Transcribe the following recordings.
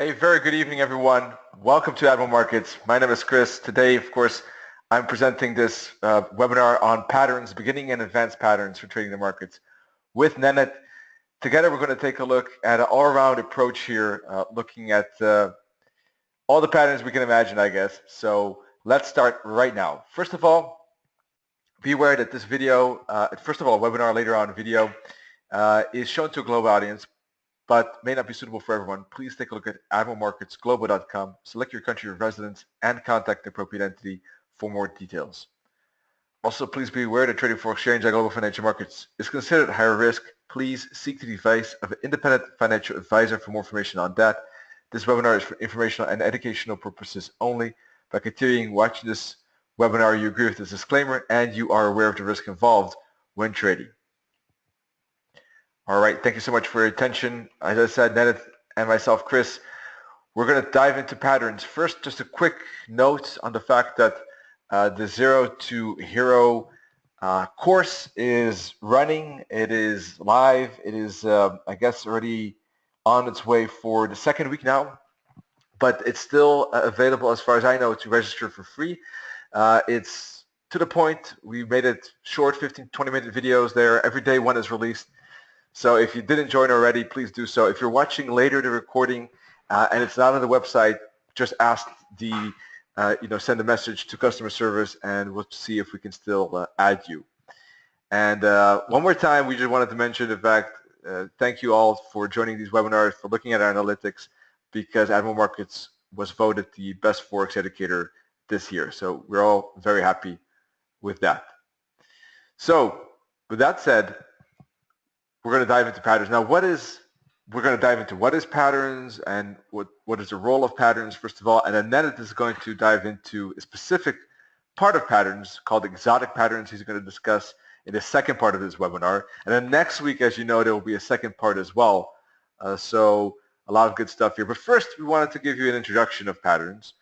A very good evening, everyone. Welcome to Admiral Markets. My name is Chris. Today, of course, I'm presenting this webinar on patterns, beginning and advanced patterns for trading the markets with Nenad. Together, we're going to take a look at an all-around approach here, looking at all the patterns we can imagine, I guess. So let's start right now. First of all, be aware that this video, first of all, a webinar, later on video, is shown to a global audience, but may not be suitable for everyone. Please take a look at admiralmarketsglobal.com, select your country of residence, and contact the appropriate entity for more details. Also, please be aware that trading foreign exchange and global financial markets is considered higher risk. Please seek the advice of an independent financial advisor for more information on that. This webinar is for informational and educational purposes only. By continuing watching this webinar, you agree with this disclaimer and you are aware of the risk involved when trading. All right, thank you so much for your attention. As I said, Nenad and myself, Chris, we're going to dive into patterns. First, just a quick note on the fact that the Zero to Hero course is running. It is live. It is, I guess, already on its way for the second week now, but it's still available, as far as I know, to register for free. It's to the point. We made it short, 15, 20-minute videos there. Every day one is released. So if you didn't join already, please do so. If you're watching later the recording and it's not on the website, just ask the, send a message to customer service and we'll see if we can still add you. And one more time, we just wanted to mention the fact, thank you all for joining these webinars, for looking at our analytics, because Admiral Markets was voted the best Forex educator this year. So we're all very happy with that. So with that said, we're going to dive into patterns. Now, we're going to dive into what is patterns and what is the role of patterns, first of all, and then Nenad is going to dive into a specific part of patterns called exotic patterns he's going to discuss in the second part of this webinar. And then next week, as you know, there will be a second part as well. So a lot of good stuff here. But first, we wanted to give you an introduction of patterns.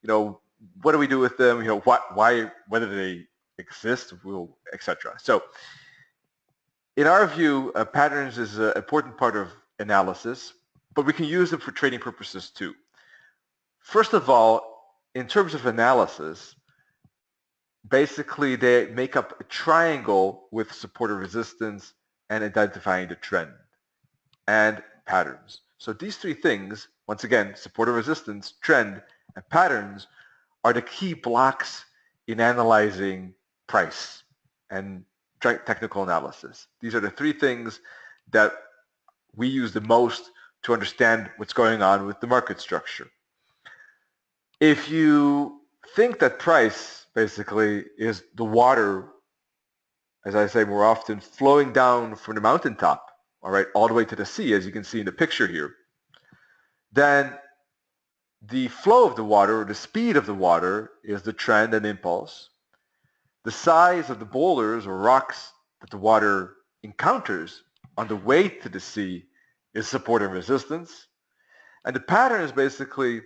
What do we do with them? Why, whether they exist, etc. So in our view, patterns is an important part of analysis, but we can use them for trading purposes too. First of all, in terms of analysis, basically they make up a triangle with support or resistance and identifying the trend and patterns. So these three things, once again, support or resistance, trend, and patterns, are the key blocks in analyzing price and technical analysis. These are the three things that we use the most to understand what's going on with the market structure. If you think that price basically is the water, as I say more often, flowing down from the mountaintop, all right, all the way to the sea, as you can see in the picture here, then the flow of the water, or the speed of the water, is the trend and impulse. The size of the boulders or rocks that the water encounters on the way to the sea is support and resistance. And the patterns basically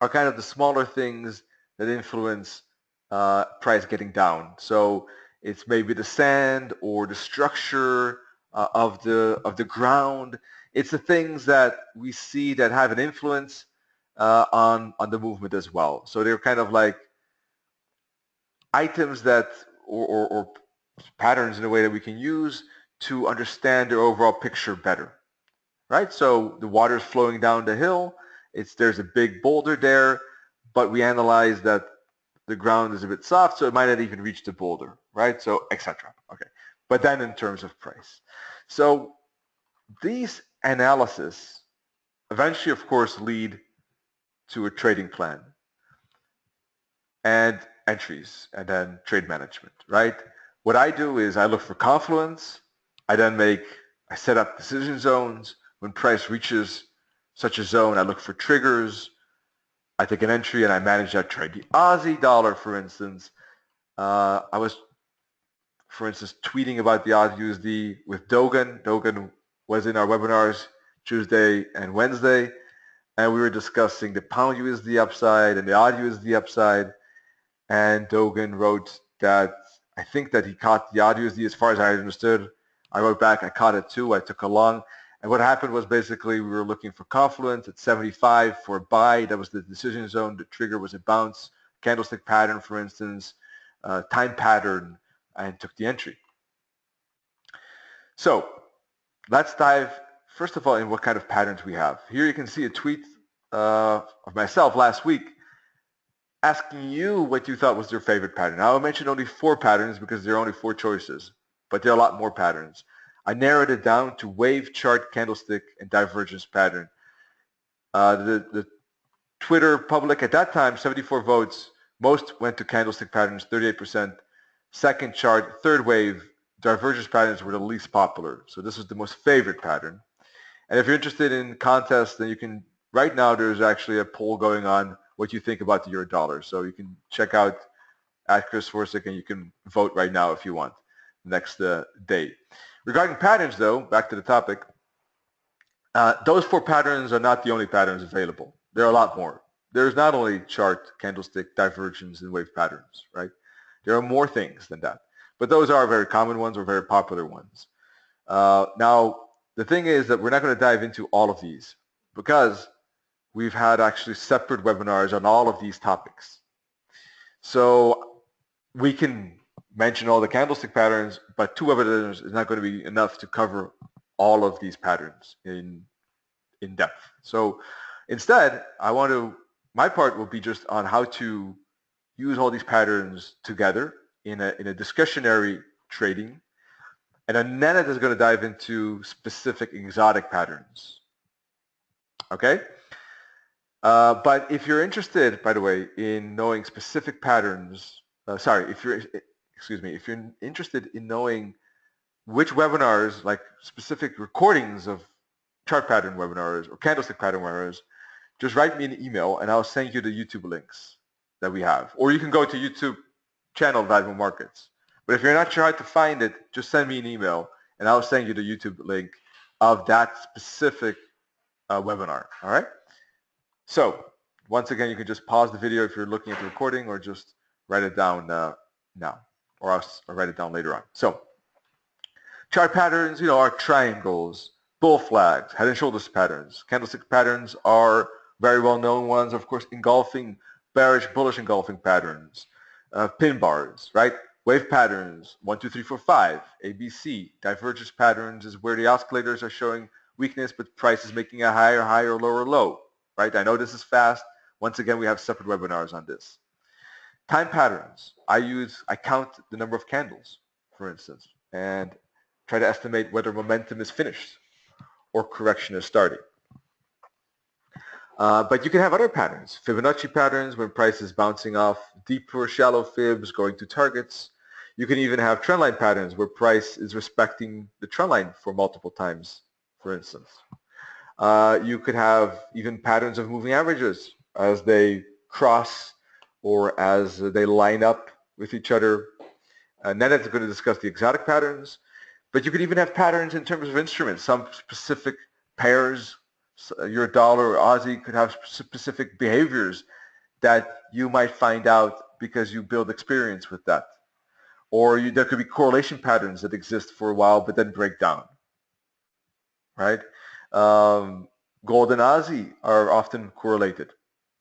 are kind of the smaller things that influence price getting down. So it's maybe the sand or the structure of the ground. It's the things that we see that have an influence on the movement as well. So they're kind of like items that or patterns in a way that we can use to understand the overall picture better, right? So the water is flowing down the hill. There's a big boulder there, but we analyze that the ground is a bit soft, so it might not even reach the boulder, right? So etc. Okay, but then in terms of price, so these analysis eventually, of course, lead to a trading plan and entries and then trade management, right? What I do is I look for confluence. I set up decision zones. When price reaches such a zone, I look for triggers. I take an entry and I manage that trade. The Aussie dollar, for instance, I was, for instance, tweeting about the Aussie USD with Dogan. Dogan was in our webinars Tuesday and Wednesday, and we were discussing the pound USD upside and the Aussie USD upside. And Dogan wrote that I think that he caught the Aussie USD as far as I understood. I wrote back, I caught it too. I took a long. And what happened was basically we were looking for confluence at 75 for a buy. That was the decision zone. The trigger was a bounce, candlestick pattern, for instance, time pattern, and took the entry. So let's dive, first of all, in what kind of patterns we have. Here you can see a tweet of myself last week asking you what you thought was your favorite pattern. Now I mentioned only 4 patterns because there are only 4 choices, but there are a lot more patterns. I narrowed it down to wave, chart, candlestick, and divergence pattern. The Twitter public at that time, 74 votes. Most went to candlestick patterns, 38%. Second chart, third wave, divergence patterns were the least popular. So this was the most favorite pattern. And if you're interested in contests, then you can, right now there's actually a poll going on what you think about the euro dollar. So you can check out at Chris Forsick and you can vote right now if you want, next day. Regarding patterns though, back to the topic, those 4 patterns are not the only patterns available. There are a lot more. There's not only chart, candlestick, divergence, and wave patterns, right? There are more things than that. But those are very common ones or very popular ones. Now, the thing is that we're not going to dive into all of these because we've had actually separate webinars on all of these topics. So we can mention all the candlestick patterns, but 2 webinars is not going to be enough to cover all of these patterns in depth. So instead, my part will be just on how to use all these patterns together in a discretionary trading. And then Nenad is going to dive into specific exotic patterns. Okay? But if you're interested, by the way, in knowing specific patterns, if you're interested in knowing which webinars, like specific recordings of chart pattern webinars or candlestick pattern webinars, just write me an email and I'll send you the YouTube links that we have. Or you can go to YouTube channel Valuable Markets. But if you're not sure how to find it, just send me an email and I'll send you the YouTube link of that specific webinar. All right? So once again, you can just pause the video if you're looking at the recording or just write it down now or write it down later on. So chart patterns, are triangles, bull flags, head and shoulders patterns. Candlestick patterns are very well-known ones, of course, engulfing, bearish, bullish engulfing patterns, pin bars, right? Wave patterns, 1, 2, 3, 4, 5, ABC. Divergence patterns is where the oscillators are showing weakness, but price is making a higher high or lower low, right? I know this is fast. Once again, we have separate webinars on this. Time patterns. I count the number of candles, for instance, and try to estimate whether momentum is finished or correction is starting. But you can have other patterns. Fibonacci patterns when price is bouncing off deep or shallow fibs going to targets. You can even have trendline patterns where price is respecting the trendline for multiple times, for instance. You could have even patterns of moving averages as they cross or as they line up with each other. Nenad is going to discuss the exotic patterns. But you could even have patterns in terms of instruments. Some specific pairs, your dollar or Aussie could have specific behaviors that you might find out because you build experience with that. Or there could be correlation patterns that exist for a while but then break down, right? Gold and Aussie are often correlated,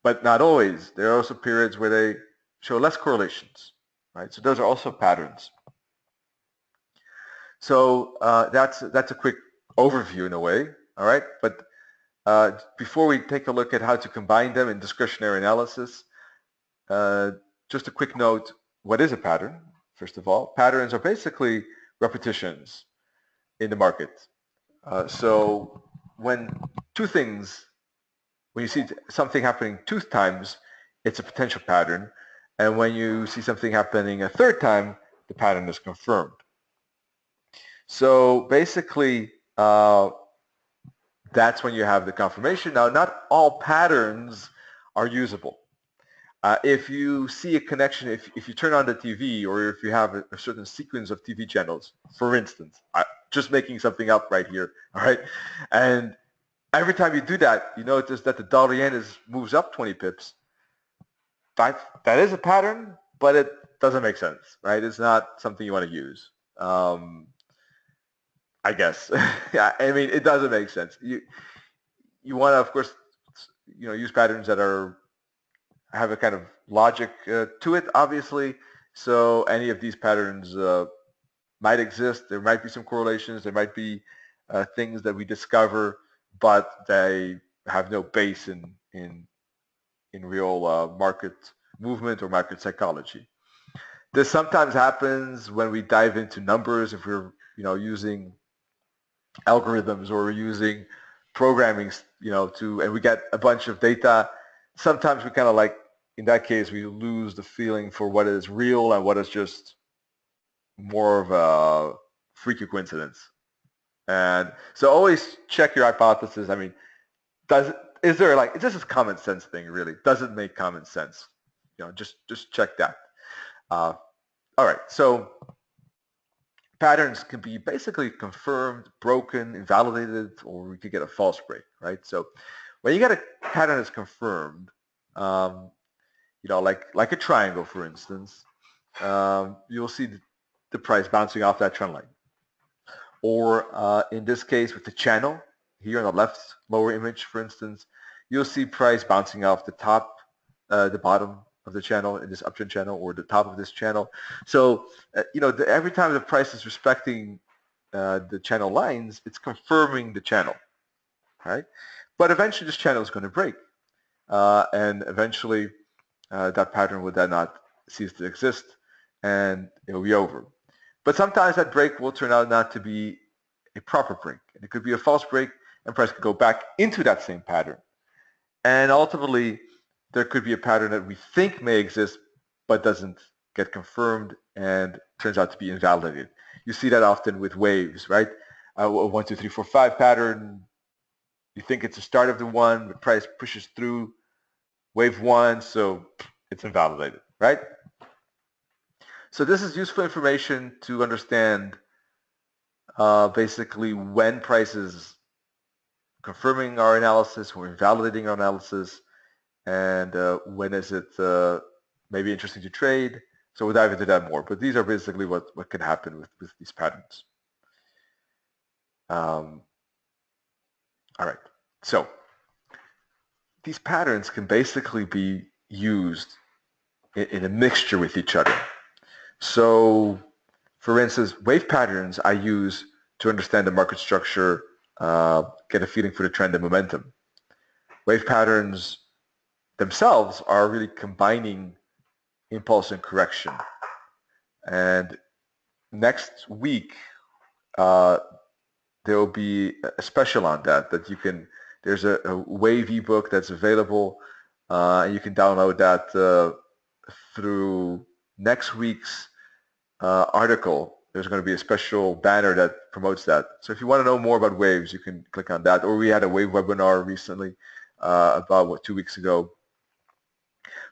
but not always. There are also periods where they show less correlations, right? So those are also patterns. So that's a quick overview in a way, all right? But before we take a look at how to combine them in discretionary analysis, just a quick note, what is a pattern? First of all, patterns are basically repetitions in the market. So when you see something happening 2 times, it's a potential pattern. And when you see something happening a 3rd time, the pattern is confirmed. So basically, that's when you have the confirmation. Now, not all patterns are usable. If you see a connection, if you turn on the TV or if you have a certain sequence of TV channels, for instance, just making something up right here, all right? And every time you do that, you notice that the dollar yen moves up 20 pips. That is a pattern, but it doesn't make sense, right? It's not something you want to use. I guess. Yeah, I mean, it doesn't make sense. You want to, of course, use patterns that have a kind of logic to it, obviously. So any of these patterns might exist. There might be some correlations. There might be things that we discover, but they have no base in real market movement or market psychology. This sometimes happens when we dive into numbers, if we're using algorithms or we're using programming, and we get a bunch of data. Sometimes we kind of in that case, we lose the feeling for what is real and what is just more of a freaky coincidence. And so always check your hypothesis. I mean, is there this is common sense thing, really? Does it make common sense? Just check that. All right, so patterns can be basically confirmed, broken, invalidated, or we could get a false break, right? So when you get a pattern that's confirmed, like a triangle, for instance, you'll see the price bouncing off that trend line. Or in this case, with the channel, here on the left lower image, for instance, you'll see price bouncing off the top, the bottom of the channel in this uptrend channel, or the top of this channel. So, every time the price is respecting the channel lines, it's confirming the channel, right? But eventually this channel is going to break. And eventually that pattern would then not cease to exist, and it will be over. But sometimes that break will turn out not to be a proper break. And it could be a false break, and price could go back into that same pattern. And ultimately, there could be a pattern that we think may exist, but doesn't get confirmed and turns out to be invalidated. You see that often with waves, right? A 1, 2, 3, 4, 5 pattern. You think it's the start of the one, the price pushes through wave 1, so it's invalidated, right? So this is useful information to understand basically when price is confirming our analysis, when we're validating our analysis, and when is it maybe interesting to trade. So we'll dive into that more. But these are basically what can happen with these patterns. All right. So these patterns can basically be used in a mixture with each other. So, for instance, wave patterns I use to understand the market structure, get a feeling for the trend and momentum. Wave patterns themselves are really combining impulse and correction. And next week, there will be a special on that you can, there's a wave ebook that's available, and you can download that through next week's article. There's going to be a special banner that promotes that. So if you want to know more about waves, you can click on that. Or we had a wave webinar recently, about 2 weeks ago.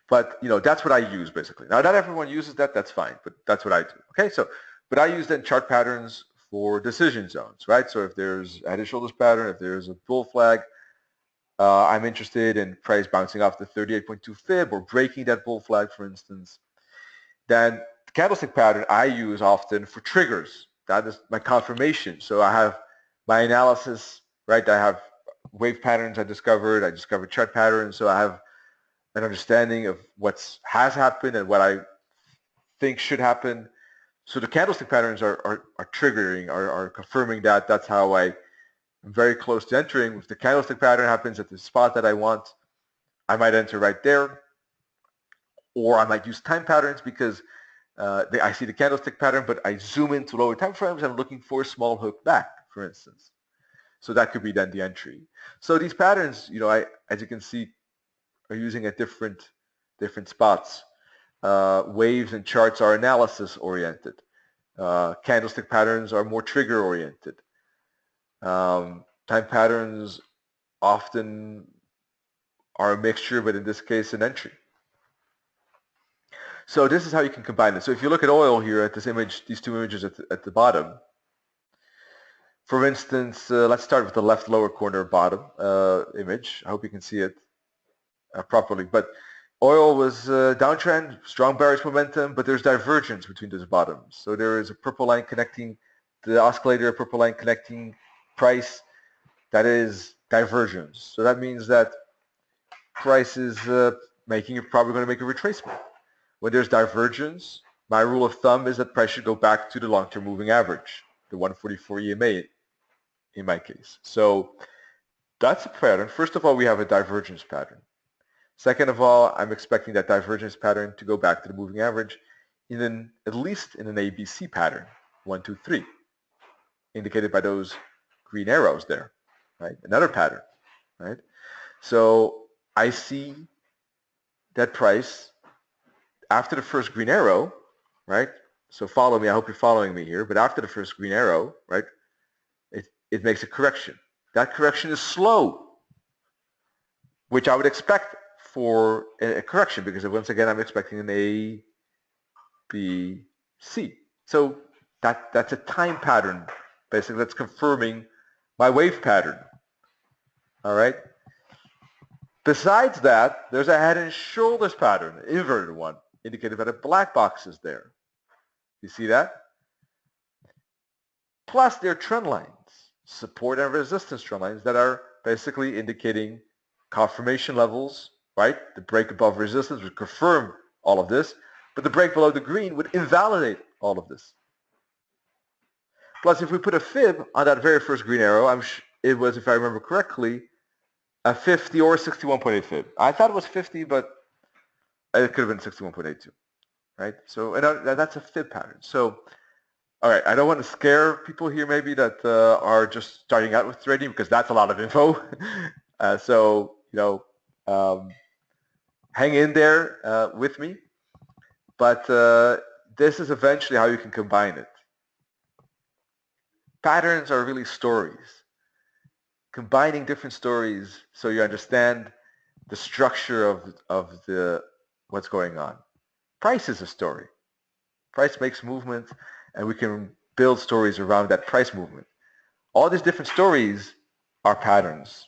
But that's what I use basically. Now not everyone uses that, that's fine, but that's what I do. Okay, so but I use then chart patterns for decision zones, right? So if there's a head and shoulders pattern, if there's a bull flag, I'm interested in price bouncing off the 38.2 fib or breaking that bull flag, for instance. Then the candlestick pattern I use often for triggers. That is my confirmation. So I have my analysis, right? I have wave patterns I discovered chart patterns, so I have an understanding of what has happened and what I think should happen. So the candlestick patterns are triggering, are confirming that. That's how I'm very close to entering. If the candlestick pattern happens at the spot that I want, I might enter right there. Or I might use time patterns because I see the candlestick pattern, but I zoom into lower time frames. I'm looking for a small hook back, for instance. So that could be then the entry. So these patterns, as you can see, are using at different spots. Waves and charts are analysis oriented. Candlestick patterns are more trigger oriented. Time patterns often are a mixture, but in this case, an entry. So this is how you can combine it. So if you look at oil here at this image, these two images at the bottom, for instance, let's start with the left lower corner bottom image. I hope you can see it properly. But oil was downtrend, strong bearish momentum, but there's divergence between those bottoms. So there is a purple line connecting the oscillator, purple line connecting price, that is divergence. So that means that price is probably going to make a retracement. When there's divergence, my rule of thumb is that price should go back to the long-term moving average, the 144 EMA in my case. So that's a pattern. First of all, we have a divergence pattern. Second of all, I'm expecting that divergence pattern to go back to the moving average at least in an ABC pattern, 1, 2, 3, indicated by those green arrows there, right? Another pattern, right? So I see that price after the first green arrow, right? So follow me, I hope you're following me here, but after the first green arrow, right, it makes a correction. That correction is slow, which I would expect for a correction, because once again, I'm expecting an A, B, C. So that's a time pattern, basically, that's confirming my wave pattern. All right. Besides that, there's a head and shoulders pattern, an inverted one, indicated by the black boxes there. You see that? Plus, there are trend lines, support and resistance trend lines that are basically indicating confirmation levels, right? The break above resistance would confirm all of this, but the break below the green would invalidate all of this. Plus, if we put a fib on that very first green arrow, it was, if I remember correctly, a 50 or 61.8 fib. I thought it was 50, but it could have been 61.82, right? So that's a fib pattern. So, all right, I don't want to scare people here maybe that are just starting out with trading, because that's a lot of info. So, hang in there with me. But this is eventually how you can combine it. Patterns are really stories. Combining different stories so you understand the structure of what's going on. Price is a story. Price makes movement, and we can build stories around that price movement. All these different stories are patterns.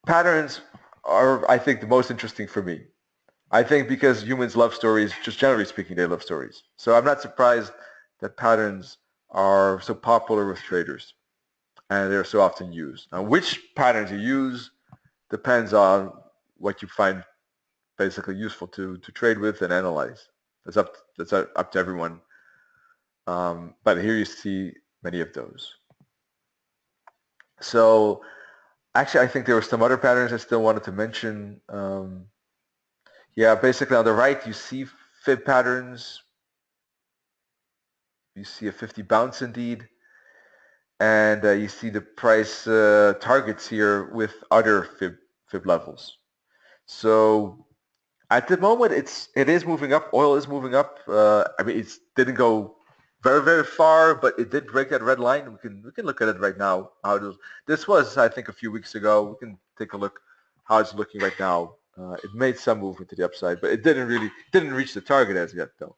Patterns are, I think, the most interesting for me. I think because humans love stories, just generally speaking, they love stories. So I'm not surprised that patterns are so popular with traders, and they're so often used. Now, which patterns you use depends on what you find basically useful to trade with and analyze. That's up to everyone. But here you see many of those. So actually, I think there were some other patterns I still wanted to mention. Yeah, basically on the right, you see fib patterns. You see a 50 bounce indeed. And you see the price targets here with other fib levels. So at the moment, it is moving up. Oil is moving up. I mean, it didn't go very, very far, but it did break that red line. We can look at it right now. This was, I think, a few weeks ago. We can take a look how it's looking right now. It made some movement to the upside, but it didn't reach the target as yet, though.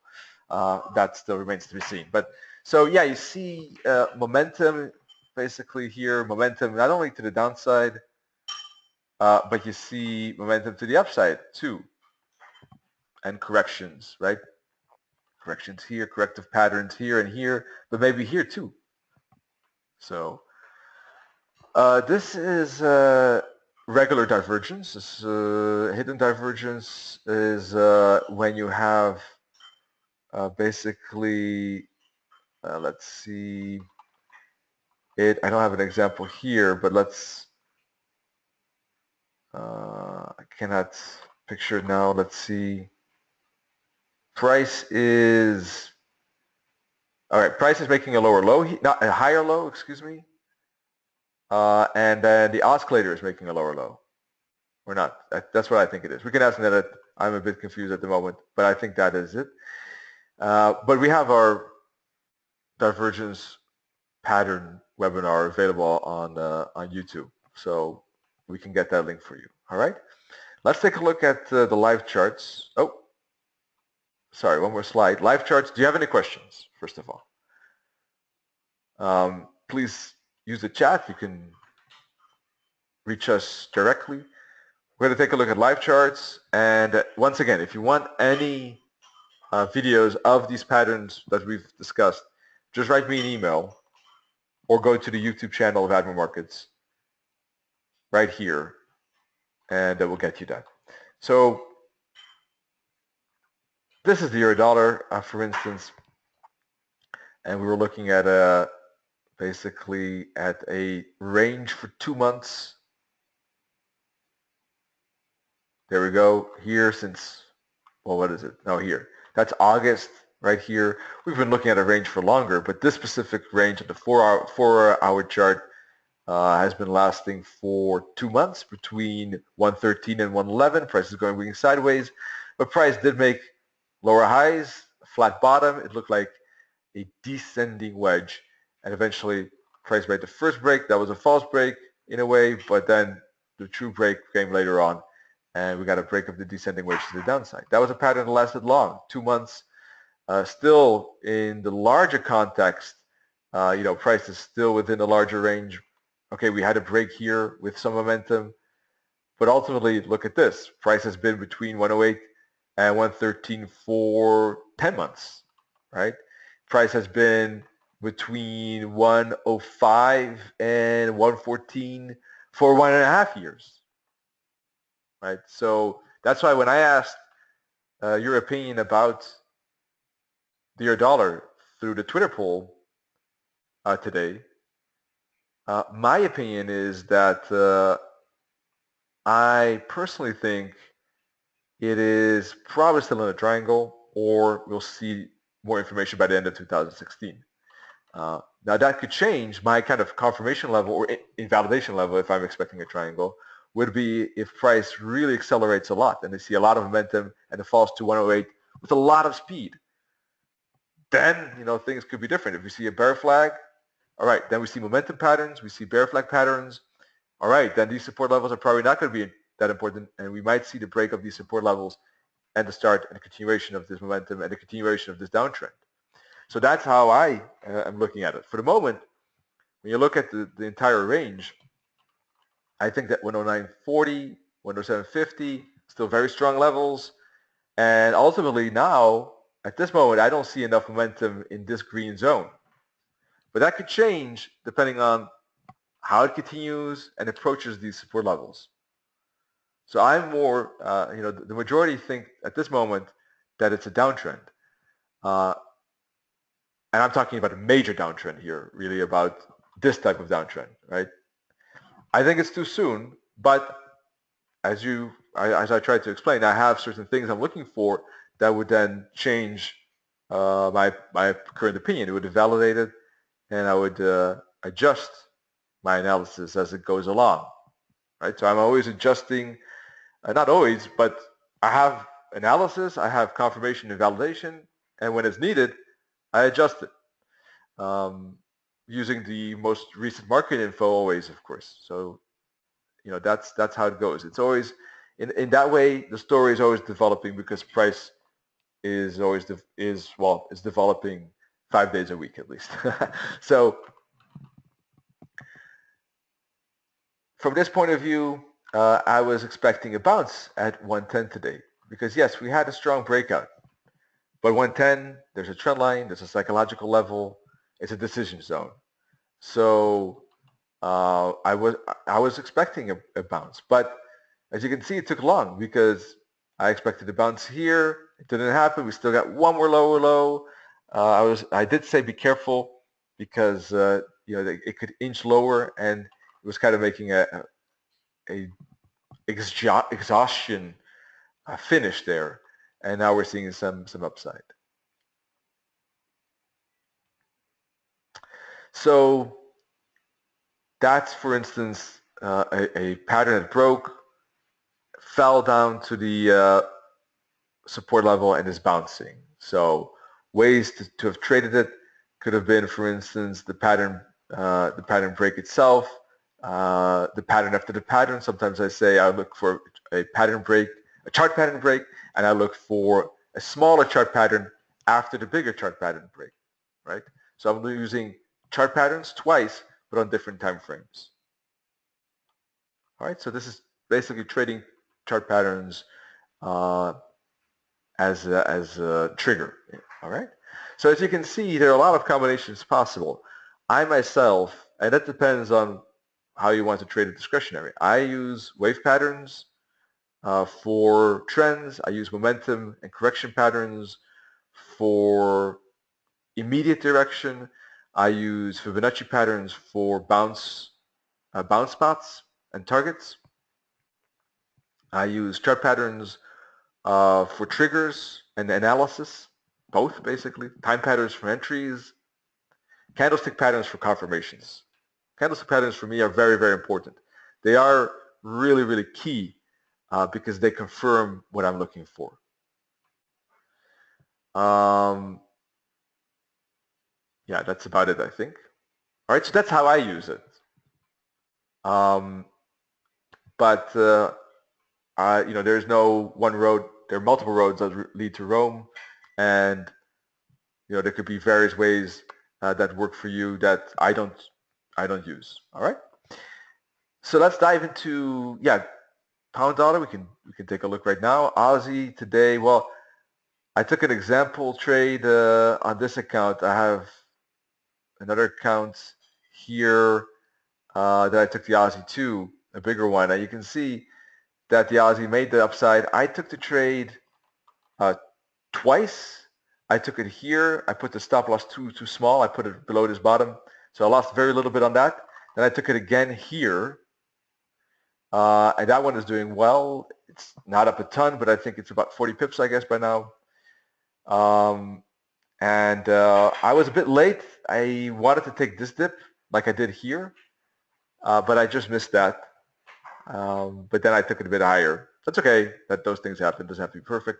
That still remains to be seen. But so yeah, you see momentum basically here. Momentum not only to the downside, but you see momentum to the upside too, and corrections, right? Corrections here, corrective patterns here and here, but maybe here too. So this is regular divergence. This hidden divergence is when you have basically, let's see, I don't have an example here, but let's, I cannot picture it now. Let's see. Price is, all right, price is making a lower low, not a higher low, excuse me. And then the oscillator is making a lower low. Or not. That's what I think it is. We can ask Nenad. I'm a bit confused at the moment, but I think that is it. But we have our divergence pattern webinar available on YouTube, so we can get that link for you. All right. Let's take a look at the live charts. Oh, sorry, one more slide. Live charts. Do you have any questions? First of all, please use the chat. You can reach us directly. We're going to take a look at live charts, and once again, if you want any videos of these patterns that we've discussed, just write me an email or go to the YouTube channel of Admiral Markets right here, and we'll get you that. So this is the euro dollar, for instance, and we were looking at basically at a range for 2 months. There we go. Here since, well, what is it? No, here. That's August right here. We've been looking at a range for longer, but this specific range of the 4-hour chart has been lasting for 2 months between 113 and 111. Price is going sideways, but price did make lower highs, a flat bottom. It looked like a descending wedge, and eventually price made the first break. That was a false break in a way, but then the true break came later on, and we got a break of the descending wedge to the downside. That was a pattern that lasted long, 2 months. Still in the larger context, price is still within the larger range. Okay, we had a break here with some momentum, but ultimately, look at this. Price has been between 108 and 113 for 10 months, right? Price has been between 105 and 114 for 1.5 years, right? So that's why when I asked your opinion about the euro dollar through the Twitter poll today, my opinion is that I personally think it is probably still in a triangle, or we'll see more information by the end of 2016. Now that could change. My kind of confirmation level or invalidation level, if I'm expecting a triangle, would be if price really accelerates a lot and they see a lot of momentum and it falls to 108 with a lot of speed. Then, things could be different. If we see a bear flag, all right, then we see momentum patterns, we see bear flag patterns. All right, then these support levels are probably not going to be that important, and we might see the break of these support levels and the start and the continuation of this momentum and the continuation of this downtrend. So that's how I am looking at it. For the moment, when you look at the entire range, I think that 109.40, 107.50, still very strong levels. And ultimately now, at this moment, I don't see enough momentum in this green zone. But that could change depending on how it continues and approaches these support levels. So I'm more, the majority think at this moment that it's a downtrend. And I'm talking about a major downtrend here, really about this type of downtrend, right? I think it's too soon, but as I tried to explain, I have certain things I'm looking for that would then change my current opinion. It would validate it, and I would adjust my analysis as it goes along, right? So I'm always adjusting, not always, but I have analysis, I have confirmation and validation, and when it's needed, I adjust it. Using the most recent market info always, of course. So, that's how it goes. It's always, in that way, the story is always developing because price is always, is developing 5 days a week at least. So, from this point of view, I was expecting a bounce at 110 today because yes, we had a strong breakout. But 110, there's a trend line, there's a psychological level, it's a decision zone. So I was expecting a bounce, but as you can see, it took long because I expected a bounce here. It didn't happen. We still got one more lower low. I did say be careful because it could inch lower, and it was kind of making a exhaustion finish there, and now we're seeing some upside. So that's, for instance, a pattern that broke, fell down to the support level, and is bouncing. So ways to have traded it could have been, for instance, the pattern break itself, the pattern after the pattern. Sometimes I say I look for a pattern break, a chart pattern break, and I look for a smaller chart pattern after the bigger chart pattern break, right? So I'm using chart patterns twice, but on different time frames. All right, so this is basically trading chart patterns as a trigger. All right, So as you can see, there are a lot of combinations possible. I myself, and that depends on how you want to trade it discretionary. I use wave patterns for trends. I use momentum and correction patterns for immediate direction. I use Fibonacci patterns for bounce spots and targets. I use chart patterns for triggers and analysis, both basically. Time patterns for entries, candlestick patterns for confirmations. Candlestick patterns for me are very, very important. They are really, really key because they confirm what I'm looking for. Yeah, that's about it, I think. All right, so that's how I use it. You know, there's no one road. There are multiple roads that lead to Rome, and you know there could be various ways that work for you that I don't use. All right. So let's dive into pound dollar. We can take a look right now. Aussie today. Well, I took an example trade on this account. I have another account here that I took the Aussie to, a bigger one, and you can see that the Aussie made the upside. I took the trade twice. I took it here. I put the stop loss too small. I put it below this bottom. So I lost very little bit on that. Then I took it again here. And that one is doing well. It's not up a ton, but I think it's about 40 pips, I guess, by now. I was a bit late. I wanted to take this dip like I did here, but I just missed that. But then I took it a bit higher. That's okay. That those things happen. It doesn't have to be perfect.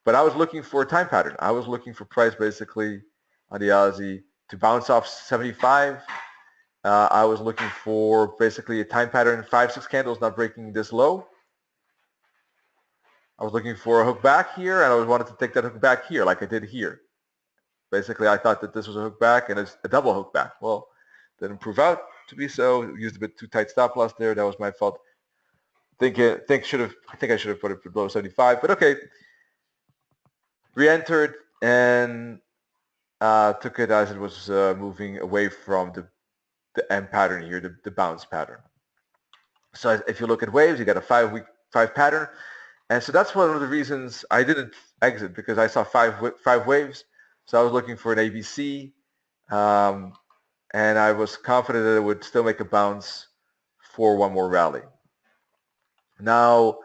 But I was looking for a time pattern. I was looking for price basically on the Aussie to bounce off 75. I was looking for basically a time pattern, 5-6 candles not breaking this low. I was looking for a hook back here, and I wanted to take that hook back here like I did here. Basically, I thought that this was a hook back and it's a double hook back. Well, didn't prove out to be so. Used a bit too tight stop loss there. That was my fault. I think I should have put it below 75, but okay. Re-entered and took it as it was moving away from the M pattern here, the bounce pattern. So if you look at waves, you got a 5 pattern, and so that's one of the reasons I didn't exit, because I saw five waves. So I was looking for an ABC, and I was confident that it would still make a bounce for one more rally. Now,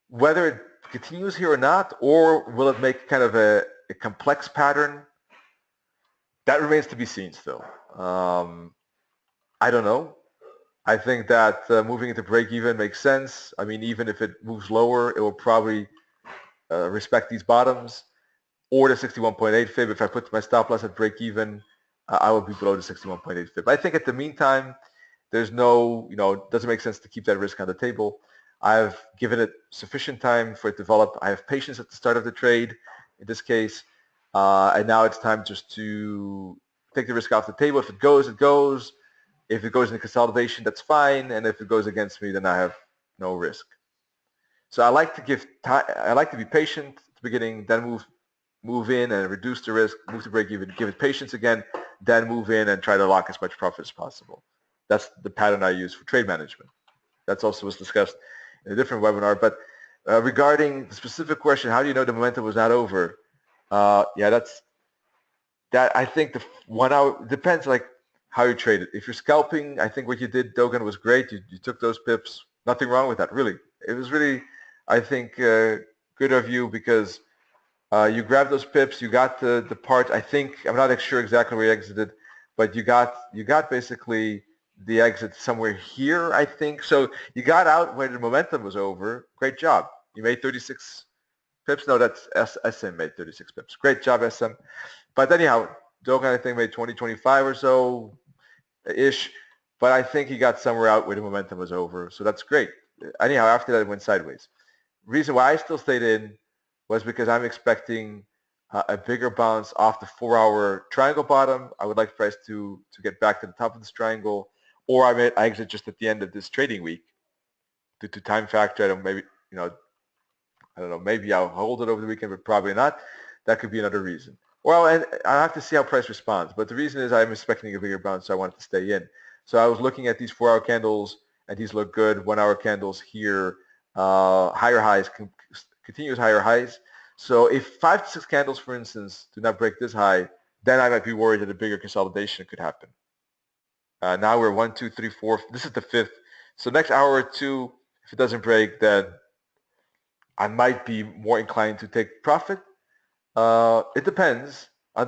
whether it continues here or not, or will it make kind of a complex pattern, that remains to be seen still. I don't know. I think that moving into break even makes sense. I mean, even if it moves lower, it will probably respect these bottoms or the 61.8 fib. If I put my stop loss at break even, I would be below the 61.8 fib. I think at the meantime, there's no, it doesn't make sense to keep that risk on the table. I've given it sufficient time for it to develop. I have patience at the start of the trade in this case. And now it's time just to take the risk off the table. If it goes, it goes. If it goes in consolidation, that's fine. And if it goes against me, then I have no risk. So I like to give time. I like to be patient at the beginning, then move in and reduce the risk, move to break even, give it patience again, then move in and try to lock as much profit as possible. That's the pattern I use for trade management. That's also was discussed in a different webinar. But regarding the specific question, how do you know the momentum was not over? I think the 1 hour depends like how you trade it. If you're scalping, I think what you did, Dogan, was great. You took those pips. Nothing wrong with that, really. It was really, I think, good of you because you grabbed those pips. You got the part. I think I'm not sure exactly where you exited, but you got basically the exit somewhere here, I think. So you got out when the momentum was over. Great job. You made 36 pips. No, that's SM made 36 pips. Great job, SM. But anyhow, Dogan, I think, made 20, 25 or so-ish. But I think he got somewhere out where the momentum was over. So that's great. Anyhow, after that, it went sideways. Reason why I still stayed in was because I'm expecting a bigger bounce off the 4-hour triangle bottom. I would like the price to get back to the top of this triangle, or I may exit just at the end of this trading week due to time factor. I don't know, maybe I'll hold it over the weekend, but probably not. That could be another reason. Well, and I have to see how price responds. But the reason is I'm expecting a bigger bounce, so I wanted to stay in. So I was looking at these 4-hour candles, and these look good. 1-hour candles here, higher highs, continuous higher highs. So if 5 to 6 candles, for instance, do not break this high, then I might be worried that a bigger consolidation could happen. Now we're 1, 2, 3, 4. This is the 5th. So next hour or two, if it doesn't break, then I might be more inclined to take profit. It depends on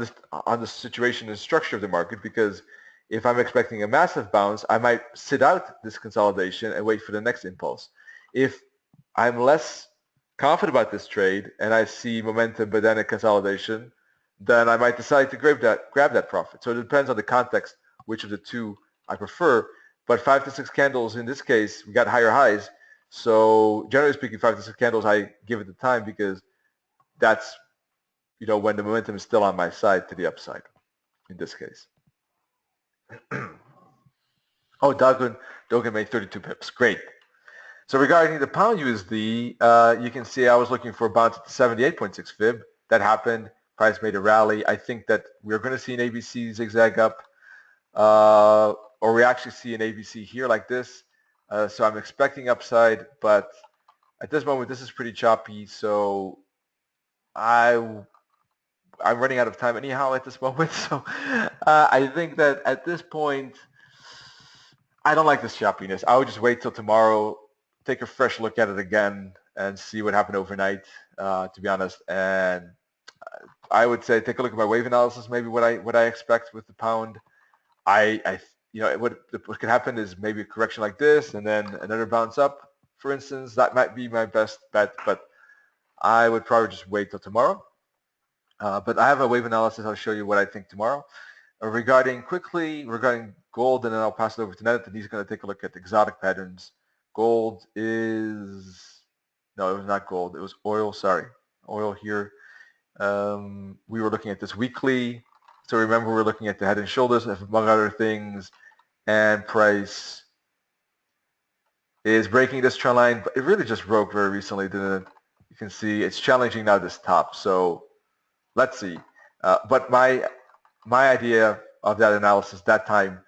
the situation and structure of the market, because if I'm expecting a massive bounce, I might sit out this consolidation and wait for the next impulse. If I'm less confident about this trade and I see momentum but then a consolidation, then I might decide to grab that profit. So it depends on the context which of the two I prefer. But 5 to 6 candles in this case, we got higher highs. So generally speaking, 5 to 6 candles, I give it the time because that's, when the momentum is still on my side to the upside in this case. Oh, Dogen made 32 pips. Great. So regarding the pound USD, you can see I was looking for a bounce at the 78.6 fib. That happened. Price made a rally. I think that we're going to see an ABC zigzag up, or we actually see an ABC here like this. So I'm expecting upside, but at this moment, this is pretty choppy. So I'm running out of time anyhow at this moment. So I think that at this point, I don't like this choppiness. I would just wait till tomorrow, take a fresh look at it again, and see what happened overnight, to be honest. And I would say take a look at my wave analysis, maybe what I expect with the pound. What could happen is maybe a correction like this and then another bounce up, for instance. That might be my best bet, but I would probably just wait till tomorrow. But I have a wave analysis. I'll show you what I think tomorrow. Regarding gold, and then I'll pass it over to Nenad, and he's going to take a look at exotic patterns. Gold is, no, it was not gold. It was oil, sorry. Oil here. We were looking at this weekly. So remember, we're looking at the head and shoulders, among other things, and price is breaking this trend line, but it really just broke very recently, didn't it? You can see it's challenging now this top. So let's see. But my idea of that analysis that time,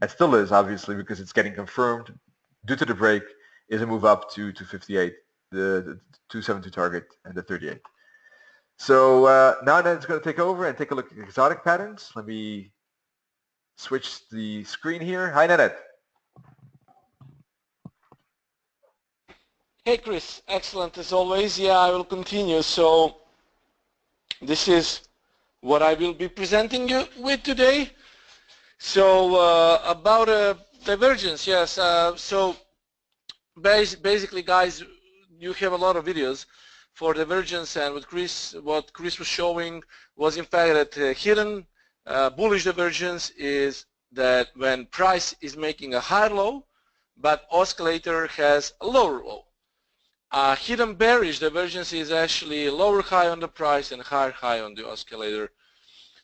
and still is obviously because it's getting confirmed due to the break, is a move up to 258, the 272 target, and the 38. So now Nenad's going to take over and take a look at exotic patterns. Let me switch the screen here. Hi, Nenad. Hey, Chris. Excellent as always. Yeah, I will continue. So this is what I will be presenting you with today. So about divergence, yes. So basically, guys, you have a lot of videos for divergence, and what Chris was showing was in fact that hidden bullish divergence is that when price is making a higher low, but oscillator has a lower low. Hidden bearish divergence is actually lower high on the price and higher high on the oscillator.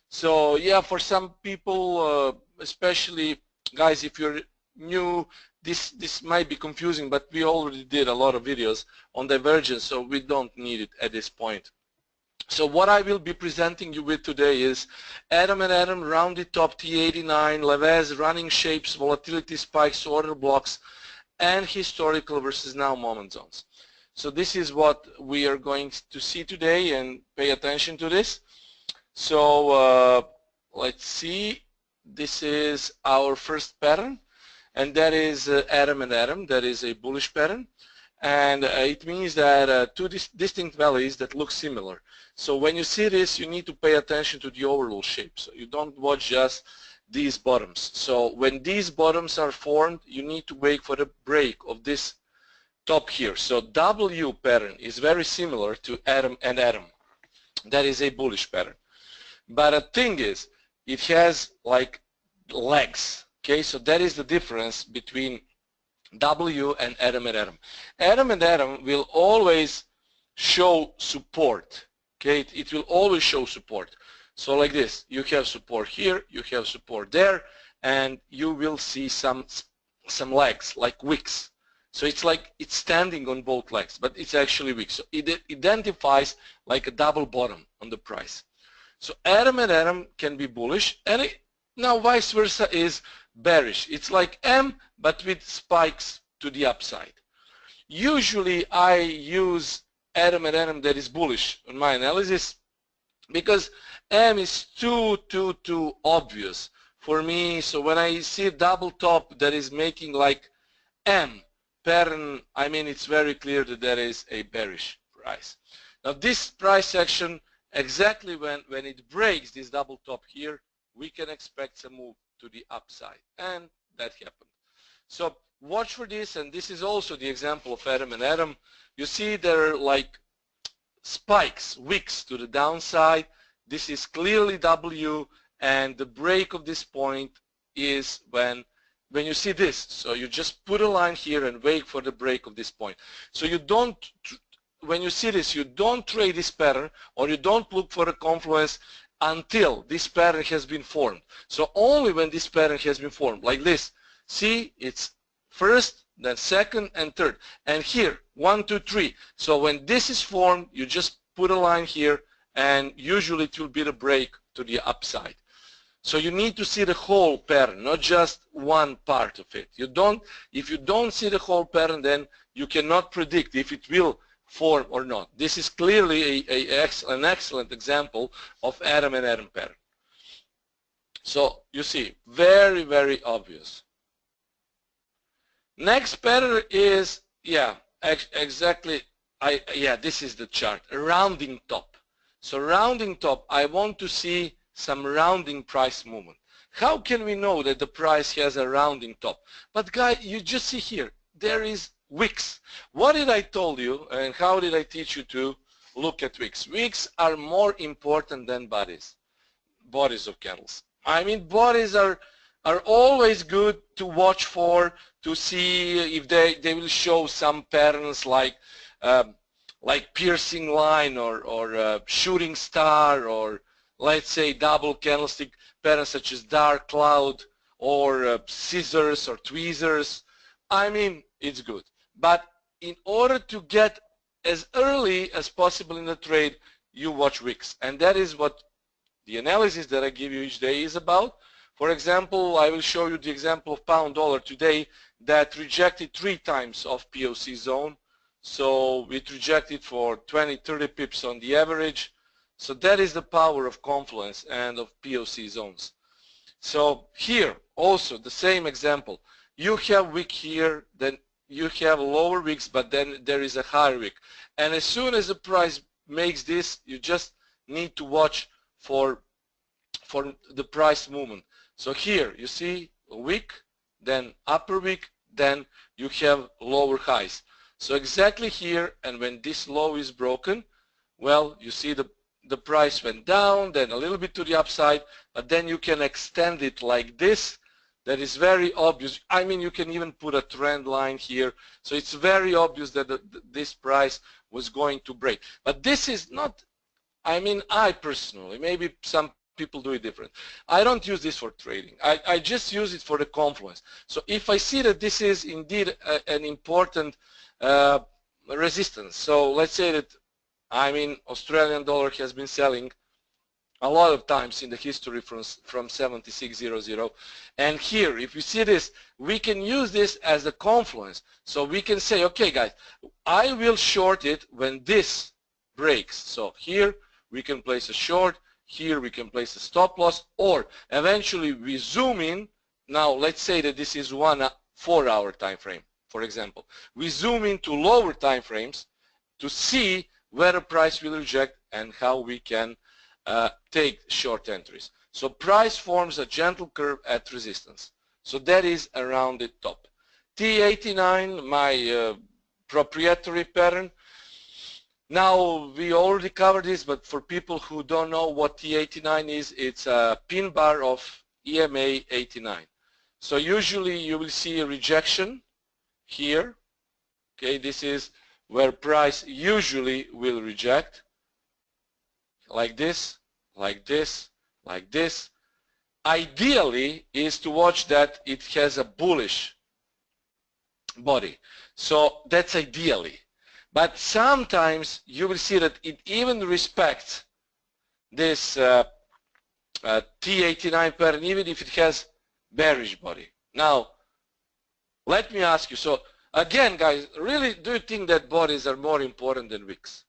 So yeah, for some people, especially guys, if you're new, this might be confusing, but we already did a lot of videos on divergence, so we don't need it at this point. So what I will be presenting you with today is Adam and Adam, rounded top T89, Levez, running shapes, volatility spikes, order blocks, and historical versus now moment zones. So this is what we are going to see today, and pay attention to this. So let's see, this is our first pattern, and that is Adam and Adam. That is a bullish pattern, and it means that two distinct valleys that look similar. So when you see this, you need to pay attention to the overall shape. So you don't watch just these bottoms. So when these bottoms are formed, you need to wait for the break of this top here. So W pattern is very similar to Adam and Adam. That is a bullish pattern. But the thing is, it has like legs. Okay, so that is the difference between W and Adam and Adam. Adam and Adam will always show support. Okay, it will always show support. So like this, you have support here, you have support there, and you will see some legs like wicks. So it's like it's standing on both legs, but it's actually weak. So it identifies like a double bottom on the price. So Atom and Atom can be bullish, and now vice versa is bearish. It's like M, but with spikes to the upside. Usually I use Atom and Atom that is bullish in my analysis because M is too obvious for me. So when I see a double top that is making like M pattern, I mean it's very clear that there is a bearish price. Now this price action, exactly when it breaks this double top here, we can expect a move to the upside, and that happened. So watch for this, and this is also the example of Atom and Atom. You see there are like spikes, wicks to the downside. This is clearly W, and the break of this point is when you see this. So you just put a line here and wait for the break of this point. So you don't, when you see this, you don't trade this pattern, or you don't look for a confluence until this pattern has been formed. So only when this pattern has been formed, like this, see, it's first, then second, and third. And here, 1, 2, 3. So when this is formed, you just put a line here, and usually it will be the break to the upside. So you need to see the whole pattern, not just one part of it. If you don't see the whole pattern, then you cannot predict if it will form or not. This is clearly an excellent example of Atom and Atom pattern. So you see, very, very obvious. Next pattern is, exactly, this is the chart, a rounding top. So rounding top, I want to see some rounding price movement. How can we know that the price has a rounding top? But guys, you just see here, there is wicks. What did I told you, and how did I teach you to look at wicks? Wicks are more important than bodies of candles. I mean, bodies are always good to watch for, to see if they will show some patterns like piercing line or shooting star, or let's say double candlestick patterns such as dark cloud or scissors or tweezers. I mean, it's good. But in order to get as early as possible in the trade, you watch wicks. And that is what the analysis that I give you each day is about. For example, I will show you the example of pound dollar today that rejected 3 times of POC zone. So it rejected for 20-30 pips on the average. So that is the power of confluence and of POC zones. So here also the same example. You have wick here, then you have lower wicks, but then there is a higher wick. And as soon as the price makes this, you just need to watch for the price movement. So here you see a wick, then upper wick, then you have lower highs. So exactly here, and when this low is broken, well, you see the price went down, then a little bit to the upside, but then you can extend it like this. That is very obvious. I mean, you can even put a trend line here. So it's very obvious that this price was going to break. But this is not, I mean, I personally, maybe some people do it different. I don't use this for trading. I just use it for the confluence. So if I see that this is indeed an important resistance, so let's say that, I mean, Australian dollar has been selling a lot of times in the history from 76.00, and here if you see this, we can use this as a confluence. So we can say, okay guys, I will short it when this breaks. So here we can place a short, here we can place a stop loss, or eventually we zoom in. Now let's say that this is 1 4-hour time frame, for example. We zoom into lower time frames to see where the price will reject and how we can take short entries. So price forms a gentle curve at resistance. So that is around the top. T89, my proprietary pattern. Now we already covered this, but for people who don't know what T89 is, it's a pin bar of EMA 89. So usually you will see a rejection here. Okay, this is where price usually will reject. Like this, like this, like this. Ideally is to watch that it has a bullish body. So that's ideally. But sometimes you will see that it even respects this T89 pattern, even if it has bearish body. Now, let me ask you, so again, guys, really, do you think that bodies are more important than wicks?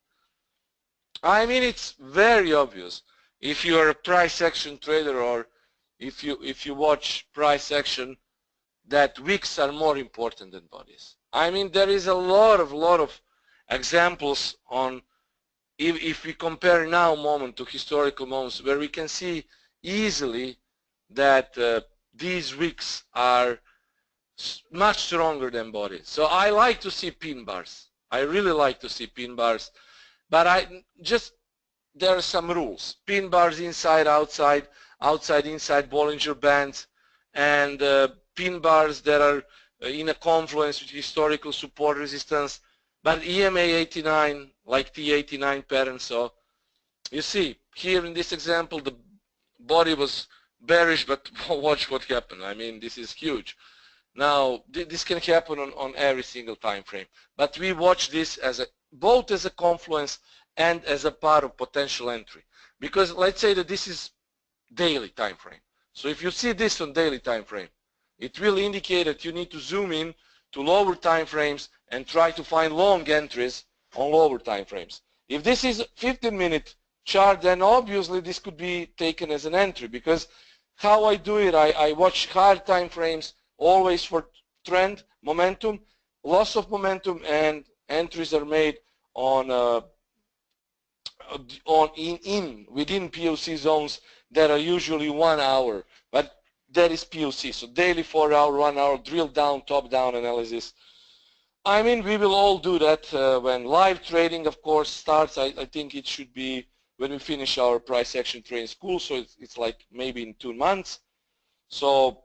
I mean, it's very obvious. If you are a price action trader, or if you watch price action, that wicks are more important than bodies. I mean, there is a lot of examples on, if we compare now moment to historical moments, where we can see easily that these wicks are much stronger than bodies. So I like to see pin bars. I really like to see pin bars, but there are some rules. Pin bars inside, outside, outside, inside Bollinger Bands, and pin bars that are in a confluence with historical support resistance, but EMA 89, like T89 pattern. So you see, here in this example, the body was bearish, but watch what happened. I mean, this is huge. Now, this can happen on every single time frame, but we watch this as both as a confluence and as a part of potential entry. Because let's say that this is daily time frame. So if you see this on daily time frame, it will indicate that you need to zoom in to lower time frames and try to find long entries on lower time frames. If this is a 15-minute chart, then obviously this could be taken as an entry, because how I do it, I watch higher time frames always for trend, momentum, loss of momentum, and entries are made on within POC zones that are usually 1 hour, but that is POC. So daily 4 hour, 1 hour, drill down, top down analysis. I mean, we will all do that when live trading, of course, starts. I think it should be when we finish our price action trading school. So it's like maybe in 2 months. So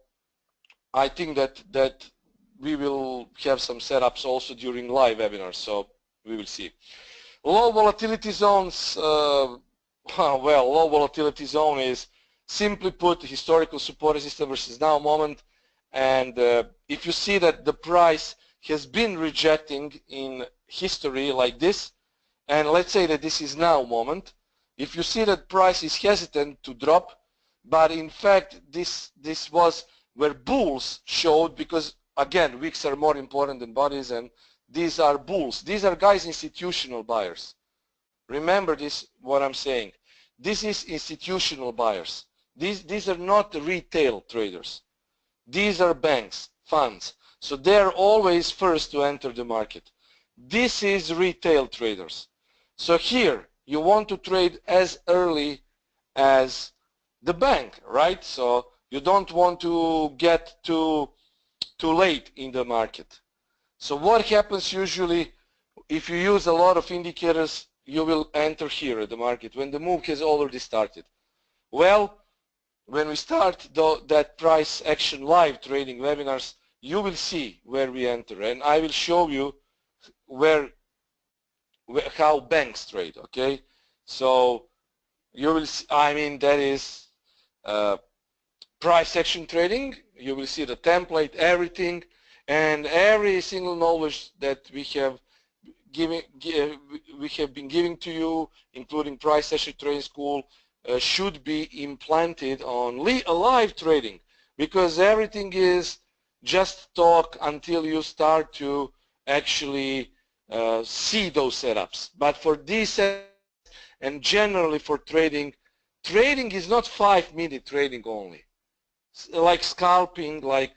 I think that we will have some setups also during live webinars. So we will see. Low volatility zones. Well, low volatility zone is, simply put, historical support resistance versus now moment. And if you see that the price has been rejecting in history like this, and let's say that this is now moment, if you see that price is hesitant to drop, but in fact this was where bulls showed, because again, wicks are more important than bodies, and these are bulls. These are guys, institutional buyers. Remember this, what I'm saying. This is institutional buyers. These are not retail traders. These are banks, funds. So they're always first to enter the market. This is retail traders. So here, you want to trade as early as the bank, right? So you don't want to get too late in the market. So what happens usually, if you use a lot of indicators, you will enter here at the market when the move has already started. Well, when we start that price action live trading webinars, you will see where we enter, and I will show you how banks trade. Okay, so you will see, I mean, that is price action trading. You will see the template, everything, and every single knowledge that we have been giving to you, including price action trading school, should be implanted on live trading, because everything is just talk until you start to actually see those setups. But for these setups, and generally for trading, trading is not 5-minute trading only. Like scalping, like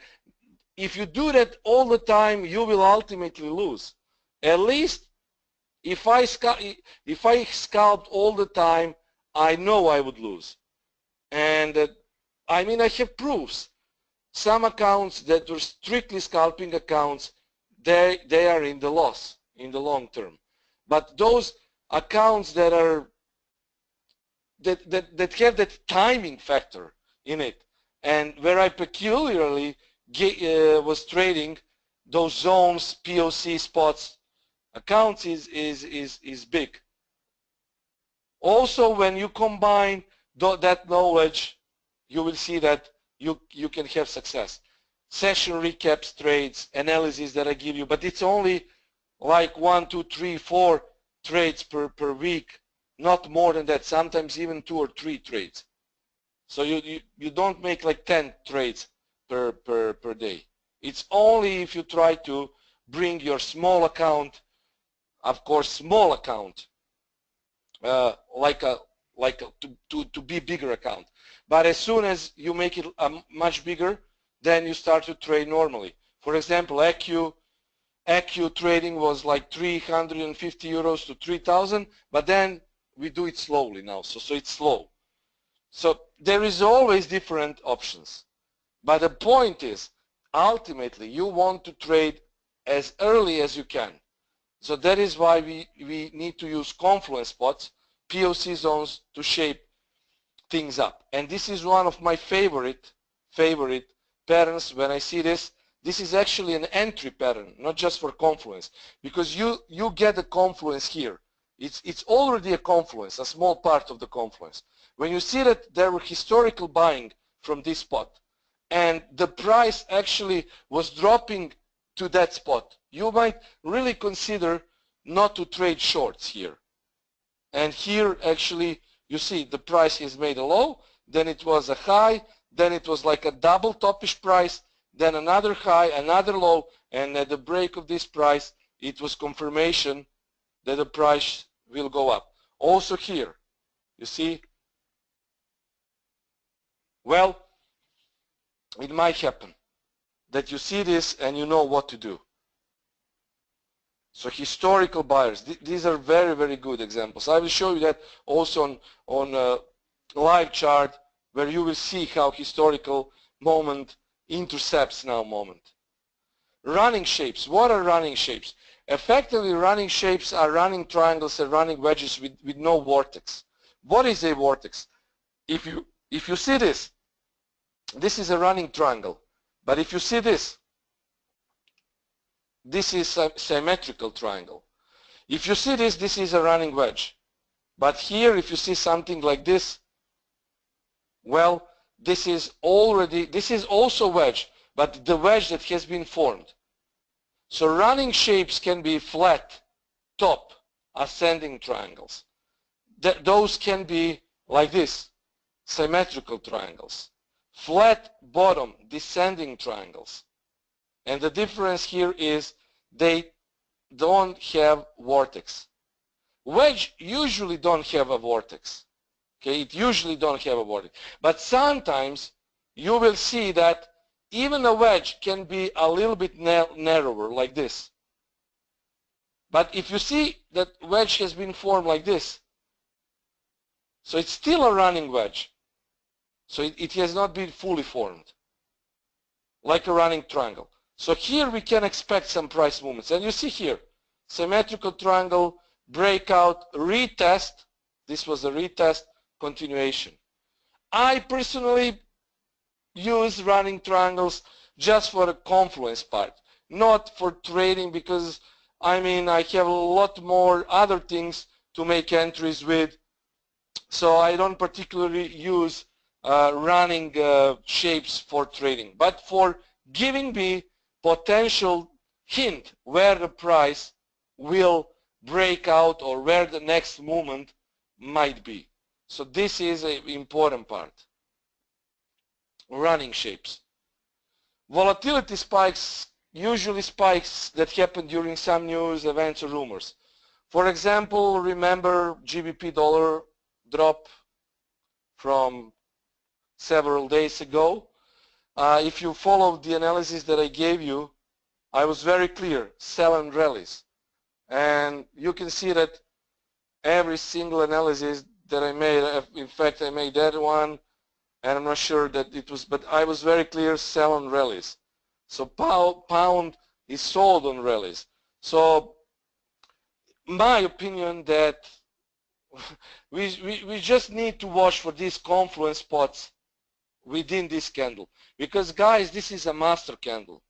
if you do that all the time, you will ultimately lose. At least if I scalped all the time, I know I would lose. And I mean, I have proofs. Some accounts that were strictly scalping accounts, they are in the loss in the long term. But those accounts that are that have that timing factor in it, and where I peculiarly was trading those zones, POC spots accounts, is big. Also, when you combine that knowledge, you will see that you can have success. Session recaps, trades, analysis that I give you, but it's only like 1, 2, 3, 4 trades per week. not more than that, sometimes even 2 or 3 trades. So you don't make like 10 trades per day. It's only if you try to bring your small account, of course small account, to be bigger account. But as soon as you make it much bigger, then you start to trade normally. For example, EQ trading was like 350 euros to 3,000, but then we do it slowly now, so it's slow. So there is always different options. But the point is, ultimately, you want to trade as early as you can. So that is why we need to use confluence spots, POC zones, to shape things up. And this is one of my favorite patterns. When I see this, this is actually an entry pattern, not just for confluence, because you get a confluence here. It's already a confluence, a small part of the confluence. When you see that there were historical buying from this spot, and the price actually was dropping to that spot, you might really consider not to trade shorts here. And here actually you see the price has made a low, then it was a high, then it was like a double topish price, then another high, another low, and at the break of this price it was confirmation that the price will go up. Also here, you see, well, it might happen that you see this and you know what to do. So historical buyers, these are very, very good examples. I will show you that also on a live chart where you will see how historical moment intercepts now moment. Running shapes. What are running shapes? Effectively, running shapes are running triangles and running wedges with no vortex. What is a vortex? If you see this, this is a running triangle. But if you see this, this is a symmetrical triangle. If you see this, this is a running wedge. But here, if you see something like this, well, this is also wedge, but the wedge that has been formed. So running shapes can be flat top ascending triangles. Those can be like this, symmetrical triangles. Flat bottom descending triangles. And the difference here is they don't have vortex. Wedge usually don't have a vortex. Okay, it usually don't have a vortex. But sometimes you will see that even a wedge can be a little bit narrower like this. But if you see that wedge has been formed like this, so it's still a running wedge. So it has not been fully formed, like a running triangle. So here we can expect some price movements. And you see here, symmetrical triangle, breakout, retest. This was a retest, continuation. I personally use running triangles just for the confluence part, not for trading, because I mean I have a lot more other things to make entries with. So I don't particularly use running shapes for trading, but for giving me potential hint where the price will break out or where the next movement might be. So this is an important part. Running shapes. Volatility spikes, usually spikes that happen during some news, events, or rumors. For example, remember GBP dollar drop from several days ago. If you followed the analysis that I gave you, I was very clear, sell and rallies. And you can see that every single analysis that I made, in fact I made that one, and I'm not sure that it was, but I was very clear, sell on rallies. So pound is sold on rallies. So my opinion that we just need to watch for these confluence spots within this candle, because guys, this is a master candle.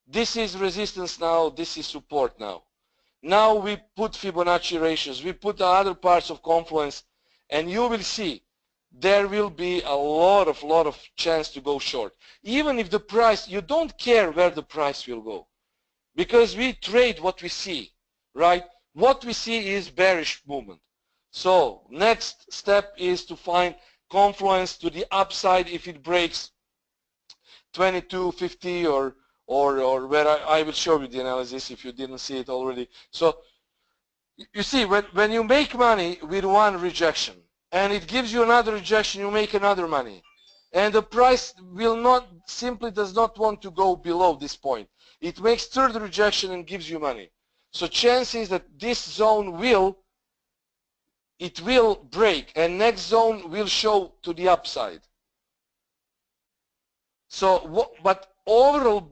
This is resistance now, this is support now. Now we put Fibonacci ratios, we put the other parts of confluence, and you will see there will be a lot of chance to go short. Even if the price, you don't care where the price will go, because we trade what we see, right? What we see is bearish movement. So next step is to find confluence to the upside if it breaks 2250 or where I will show you the analysis if you didn't see it already. So you see, when you make money with one rejection and it gives you another rejection, you make another money. And the price will not, simply does not want to go below this point. It makes third rejection and gives you money. So chances that this zone will break and next zone will show to the upside. So but overall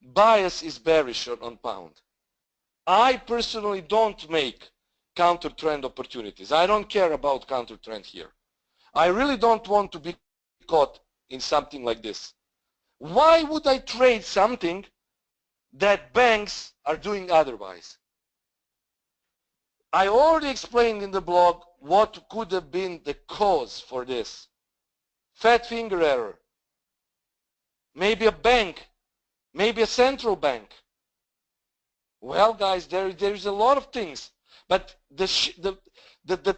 bias is bearish on pound. I personally don't make counter trend opportunities. I don't care about counter trend here. I really don't want to be caught in something like this. Why would I trade something that banks are doing otherwise? I already explained in the blog what could have been the cause for this. Fat finger error. Maybe a bank. Maybe a central bank. Well, guys, there is a lot of things. But the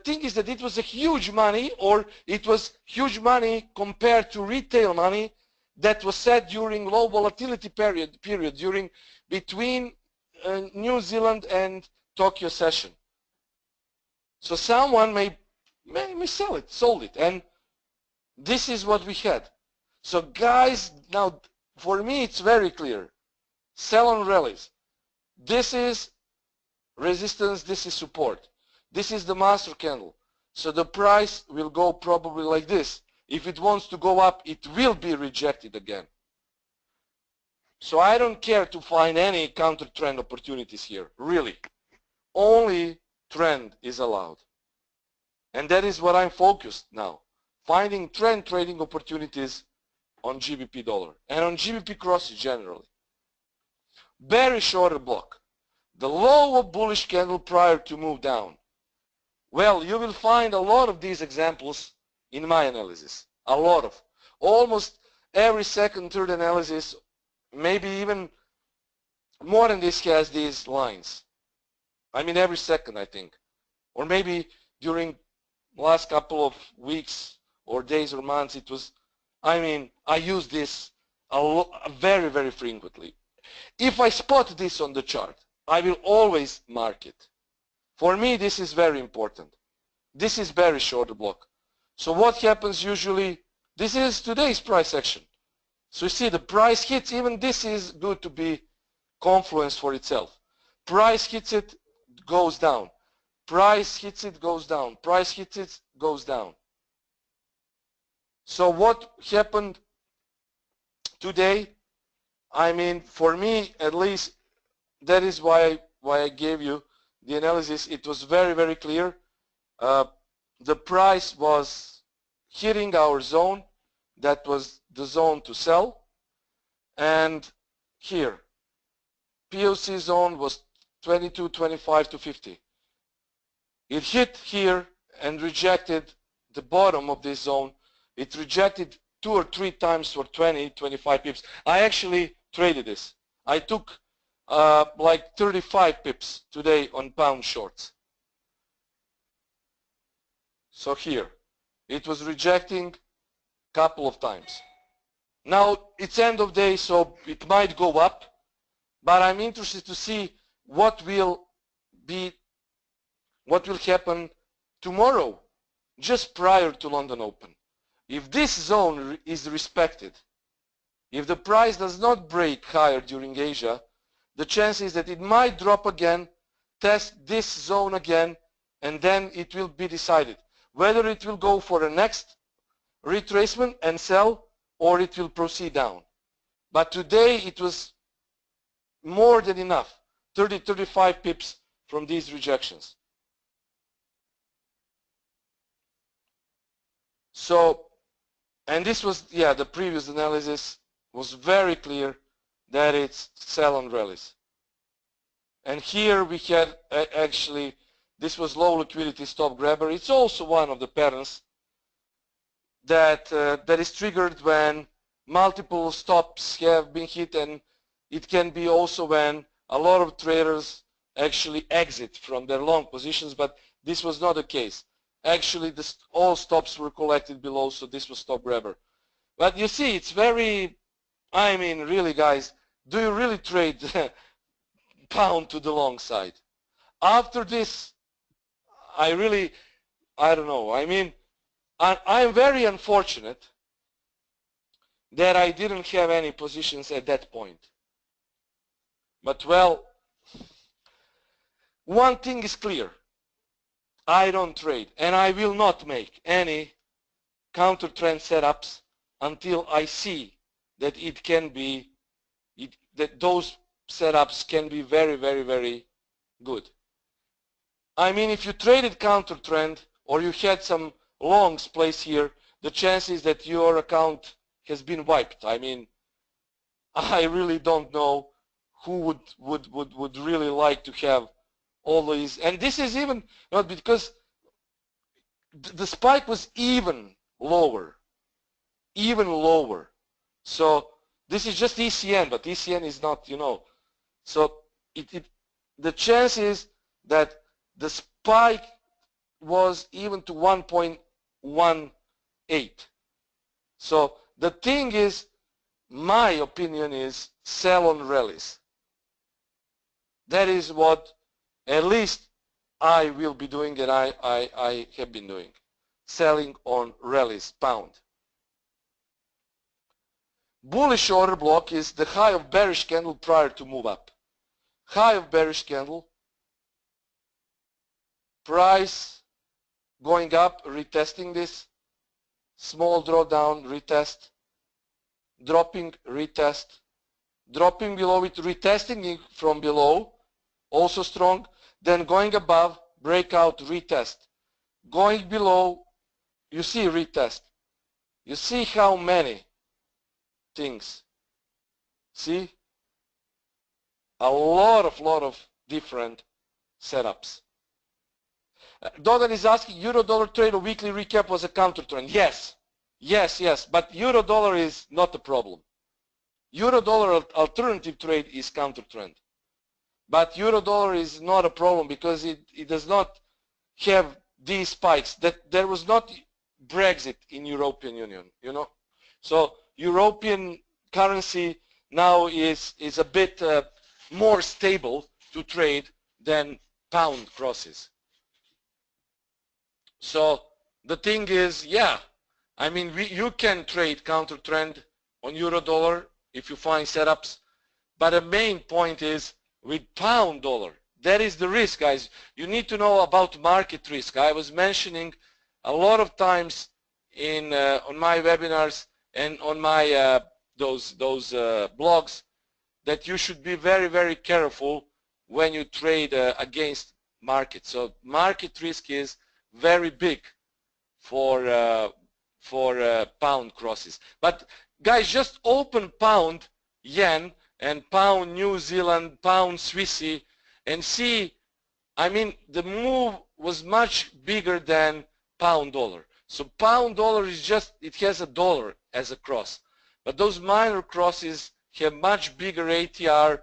thing is that it was a huge money, or it was huge money compared to retail money that was set during low volatility period during between New Zealand and Tokyo session. So someone may sold it, and this is what we had. So guys, now for me it's very clear. Sell on rallies. This is resistance, this is support. This is the master candle. So the price will go probably like this. If it wants to go up, it will be rejected again. So I don't care to find any counter trend opportunities here, really. Only trend is allowed. And that is what I'm focused now. Finding trend trading opportunities on GBP dollar and on GBP crosses generally. Bearish order block. The low of bullish candle prior to move down. Well, you will find a lot of these examples in my analysis. A lot of. Almost every second, third analysis, maybe even more than this, has these lines. I mean every second, I think. Or maybe during last couple of weeks or days or months, it was, I mean, I use this very, very frequently. If I spot this on the chart, I will always mark it. For me, this is very important. This is bearish order block. So what happens usually, this is today's price action. So you see the price hits, even this is good to be confluence for itself. Price hits it, goes down. Price hits it, goes down. Price hits it, goes down. So what happened today? I mean, for me at least, that is why I gave you the analysis. It was very, very clear. The price was hitting our zone. That was the zone to sell. And here, POC zone was 22, 25 to 50. It hit here and rejected the bottom of this zone. It rejected 2 or 3 times for 20, 25 pips. I actually traded this. I took like 35 pips today on pound shorts. So here, it was rejecting a couple of times. Now it's end of day, so it might go up, but I'm interested to see what will happen tomorrow, just prior to London Open. If this zone is respected, if the price does not break higher during Asia, the chance is that it might drop again, test this zone again, and then it will be decided whether it will go for the next retracement and sell, or it will proceed down. But today it was more than enough, 30, 35 pips from these rejections. So, and this was, yeah, the previous analysis was very clear that it's sell on rallies. And here we had actually, this was low liquidity stop grabber. It's also one of the patterns that is triggered when multiple stops have been hit, and it can be also when a lot of traders actually exit from their long positions, but this was not the case. Actually, all stops were collected below, so this was stop grabber. But you see, it's very, I mean, really, guys, do you really trade pound to the long side? After this, I don't know. I mean, I'm very unfortunate that I didn't have any positions at that point. But well, one thing is clear. I don't trade, and I will not make any counter trend setups until I see that it can be, that those setups can be very, very, very good. I mean, if you traded counter trend or you had some longs placed here, the chances that your account has been wiped. I mean, I really don't know who would really like to have all these. And this is even not because the spike was even lower. So this is just ECN, but ECN is not, you know. So the chance is that the spike was even to 1.18. So the thing is, my opinion is sell on rallies. That is what at least I will be doing, and I have been doing. Selling on rallies, pound. Bullish order block is the high of bearish candle prior to move up. High of bearish candle, price going up, retesting this, small drawdown, retest, dropping, retest, dropping below it, retesting it from below, also strong, then going above, breakout, retest, going below, you see retest. You see how many things. See? A lot of different setups. Dogan is asking, euro-dollar trade or weekly recap was a counter trend. Yes, but euro-dollar is not a problem. Euro-dollar alternative trade is counter trend. But euro-dollar is not a problem because it does not have these spikes. That there was not Brexit in European Union, you know. So European currency now is a bit more stable to trade than pound crosses. So the thing is, yeah, I mean, you can trade counter trend on euro dollar if you find setups, but the main point is with pound dollar, that is the risk, guys. You need to know about market risk. I was mentioning a lot of times in on my webinars and on my those blogs that you should be very, very careful when you trade against market. So market risk is very big for pound crosses. But guys, just open pound yen and pound New Zealand, pound Swissy, and see. I mean, the move was much bigger than pound dollar. So pound dollar is just, it has a dollar as a cross, but those minor crosses have much bigger ATR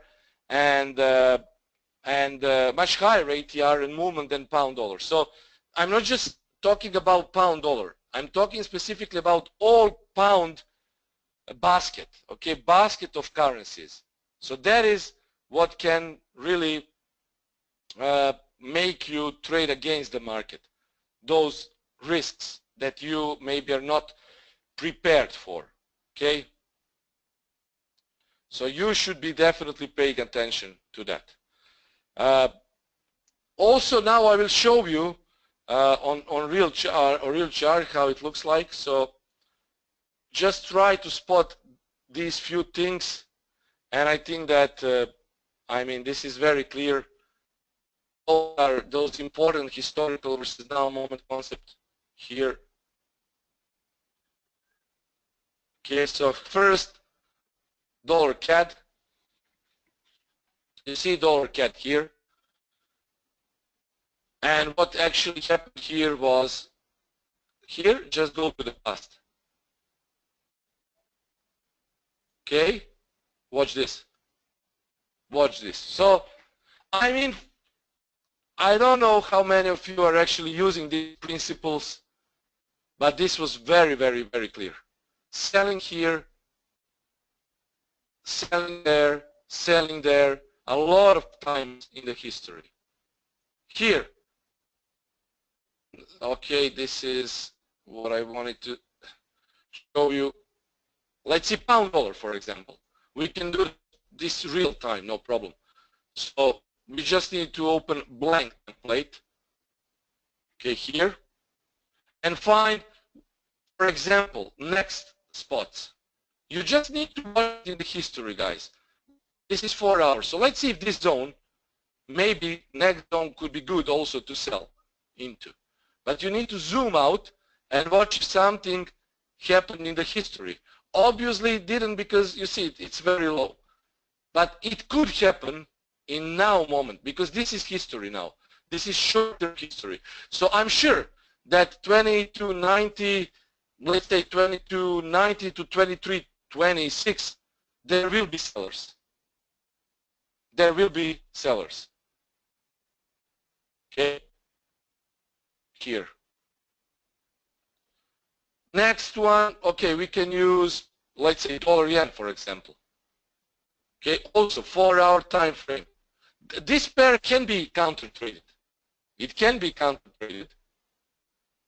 and much higher ATR and movement than pound dollar. So I'm not just talking about pound dollar. I'm talking specifically about all pound basket, okay, basket of currencies. So that is what can really make you trade against the market. Those risks that you maybe are not prepared for, okay? So you should be definitely paying attention to that. Also now I will show you on real chart how it looks like. So just try to spot these few things, and I think that I mean, this is very clear. All are those important historical versus now moment concept here. Okay, so first dollar CAD. You see dollar CAD here. And what actually happened here was, here, just go to the past. Okay, watch this. Watch this. So, I mean, I don't know how many of you are actually using these principles, but this was very, very, very clear. Selling here, selling there, a lot of times in the history. Here, okay, this is what I wanted to show you. Let's see pound dollar, for example. We can do this real time, no problem. So we just need to open blank template, okay, here, and find, for example, next spots. You just need to watch in the history, guys. This is 4 hours. So let's see if this zone, maybe next zone could be good also to sell into. But you need to zoom out and watch if something happened in the history. Obviously it didn't, because you see it's very low. But it could happen in now moment, because this is history now. This is shorter history. So I'm sure that 2290, let's say 2290 to 2326, there will be sellers. There will be sellers. Okay. Here. Next one, okay, we can use, let's say, dollar yen, for example. Okay, also 4-hour time frame. This pair can be counter traded. It can be counter traded.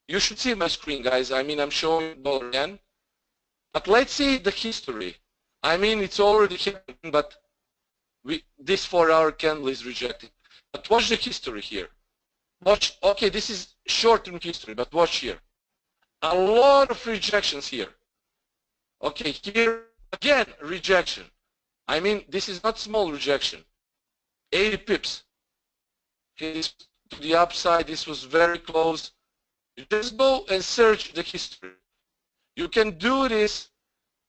You should see my screen, guys. I mean, I'm showing dollar yen. But let's see the history. I mean, it's already happened, but this 4-hour candle is rejected. But watch the history here. Watch, okay, this is short-term history, but watch here. A lot of rejections here. Okay, here, again, rejection. I mean, this is not small rejection. 80 pips. Okay, this, to the upside, this was very close. You just go and search the history. You can do this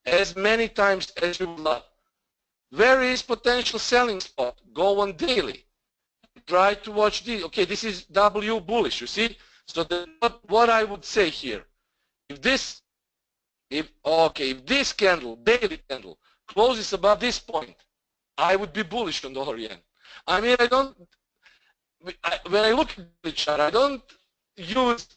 as many times as you love. Where is potential selling spot? Go on daily. Try to watch this. Okay, this is W bullish, you see? So what I would say here, if this candle, daily candle, closes above this point, I would be bullish on dollar yen. I mean, when I look at the chart, I don't use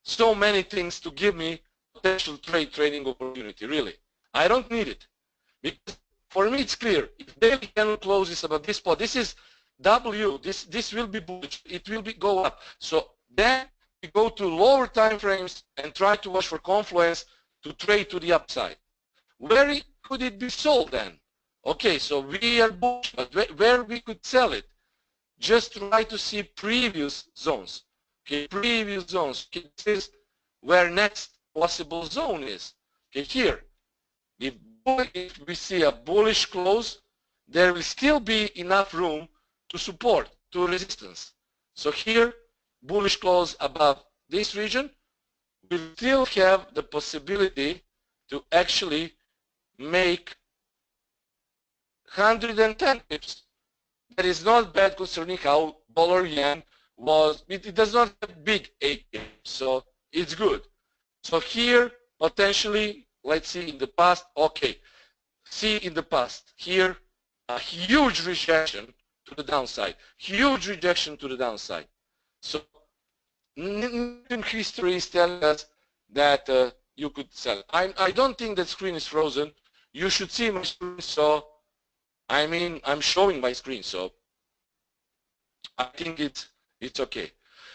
so many things to give me potential trading opportunity, really. I don't need it. Because for me, it's clear. If daily candle closes above this spot, this is W, this will be bullish, it will go up. So then we go to lower time frames and try to watch for confluence to trade to the upside. Where could it be sold then? Okay, so we are bullish, but where we could sell it? Just try to see previous zones. Okay, previous zones. Okay, this is where next possible zone is. Okay, here. If we see a bullish close, there will still be enough room to support, to resistance. So here, bullish close above this region, we still have the possibility to actually make 110 pips. That is not bad concerning how dollar yen was. It does not have big 8 pips, so it's good. So here, potentially, let's see in the past, okay. See in the past, here, a huge rejection to the downside. Huge rejection to the downside. So history is telling us that you could sell. I don't think that screen is frozen. You should see my screen, so I mean, I'm showing my screen, so I think it's okay.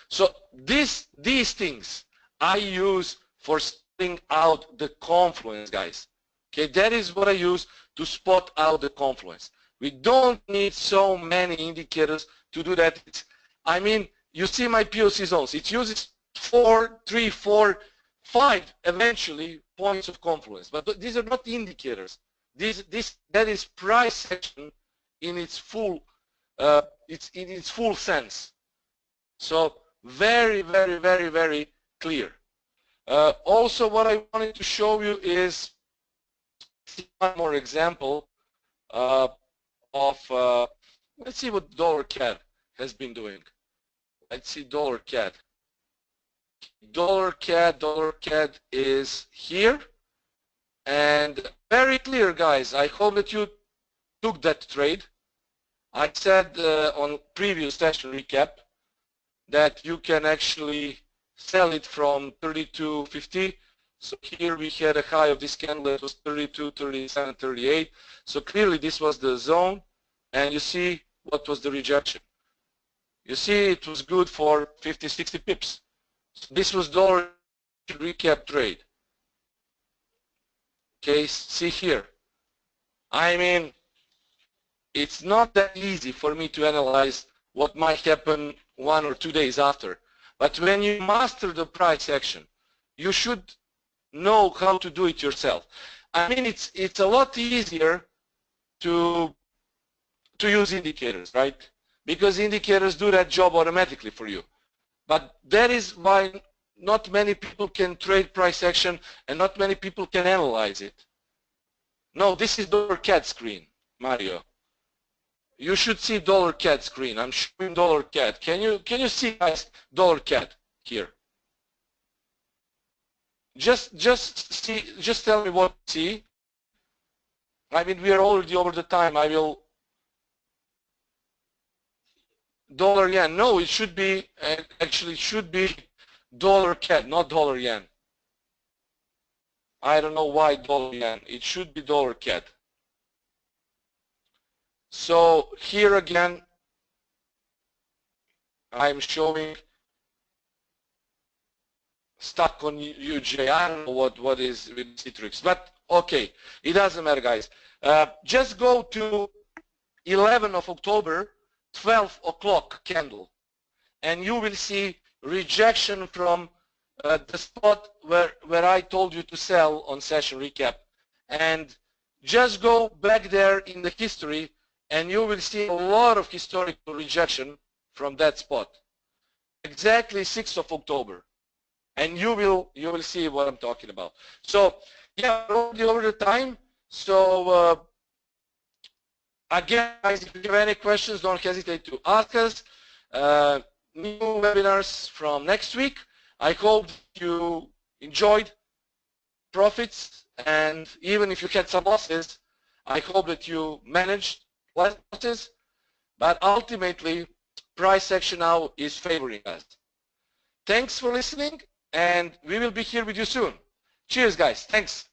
So these things I use for spotting out the confluence, guys. Okay, that is what I use to spot out the confluence. We don't need so many indicators to do that. I mean, you see my POC zones. It uses 4, 3, 4, 5 eventually points of confluence. But these are not indicators. That is price action in its full sense. So very, very, very, very clear. Also, what I wanted to show you is one more example of let's see what dollar CAD has been doing. Let's see dollar CAD. Dollar CAD is here, and very clear, guys. I hope that you took that trade. I said on previous session recap that you can actually sell it from 32.50. So here we had a high of this candle that was 32, 37, 38. So clearly this was the zone, and you see what was the rejection. You see it was good for 50, 60 pips. So this was dollar recap trade. Okay, see here. I mean, it's not that easy for me to analyze what might happen 1 or 2 days after. But when you master the price action, you should know how to do it yourself. I mean, it's a lot easier to use indicators, right? Because indicators do that job automatically for you. But that is why not many people can trade price action and not many people can analyze it. No, this is dollar CAD screen, Mario. You should see dollar CAD screen. I'm showing dollar CAD. Can you see, guys, dollar CAD here? Just tell me what you see. I mean, we are already over the time. I will dollar yen. No, it should be actually it should be dollar CAD, not dollar yen. I don't know why dollar yen. It should be dollar CAD. So here again, I'm showing stuck on UJ. I don't know what is with Citrix, but okay, it doesn't matter, guys. Just go to 11th of October, 12 o'clock candle, and you will see rejection from the spot where I told you to sell on session recap. And just go back there in the history and you will see a lot of historical rejection from that spot. Exactly 6th of October. And you will see what I'm talking about. So yeah, already over the time. So again, guys, if you have any questions, don't hesitate to ask us. New webinars from next week. I hope you enjoyed profits, and even if you had some losses, I hope that you managed losses. But ultimately, price action now is favoring us. Thanks for listening, and we will be here with you soon. Cheers, guys. Thanks.